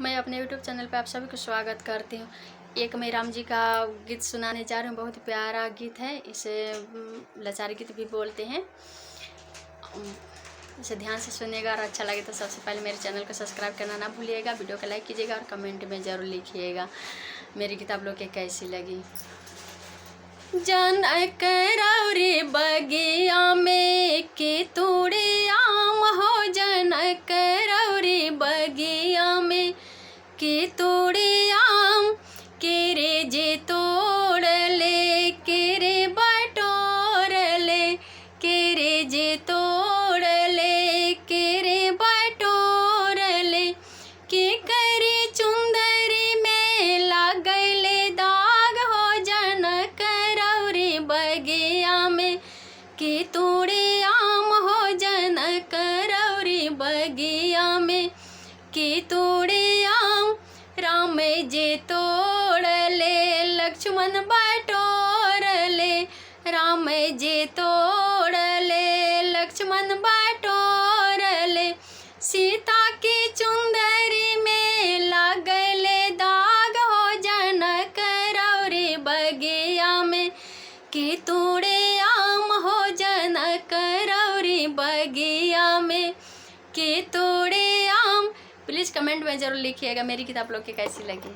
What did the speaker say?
मैं अपने YouTube channel पे आप सभी को स्वागत करती हूँ। एक मैं राम जी का गीत सुनाने जा रही हूँ। बहुत प्यारा गीत है, इसे लाचारी गीत भी बोलते हैं। इसे ध्यान से सुनिएगा और अच्छा लगे तो सबसे पहले मेरे चैनल को सब्सक्राइब करना ना भूलिएगा, वीडियो को लाइक कीजिएगा और कमेंट में ज़रूर लिखिएगा मेरी गीत आप लोग के कैसी लगी। जन करौरी बगिया में के तोड़े आम हो, जन करौरी बगिया में के तोड़े आम, के रे जे तोड़ ले, के रे बटोर ले, के रे जे तोड़ ले, के रे बटोर ले, के करे चुंदरी में लागले दाग हो, जन करौरी बगिया में के तोड़े आम हो, जन करौरी बगिया में के तोड़े आम, राम जे तोड़ ले, लक्ष्मण बटोर ले, राम जे तोड़ ले, लक्ष्मण बटोर ले, सीता की चुंदरी में लागले दाग हो, जन करौरी बगिया में के तोड़े आम हो, जन करौरी बगिया में के तोड़े आम। प्लीज़ कमेंट में ज़रूर लिखिएगा मेरी किताब लोग की कैसी लगी।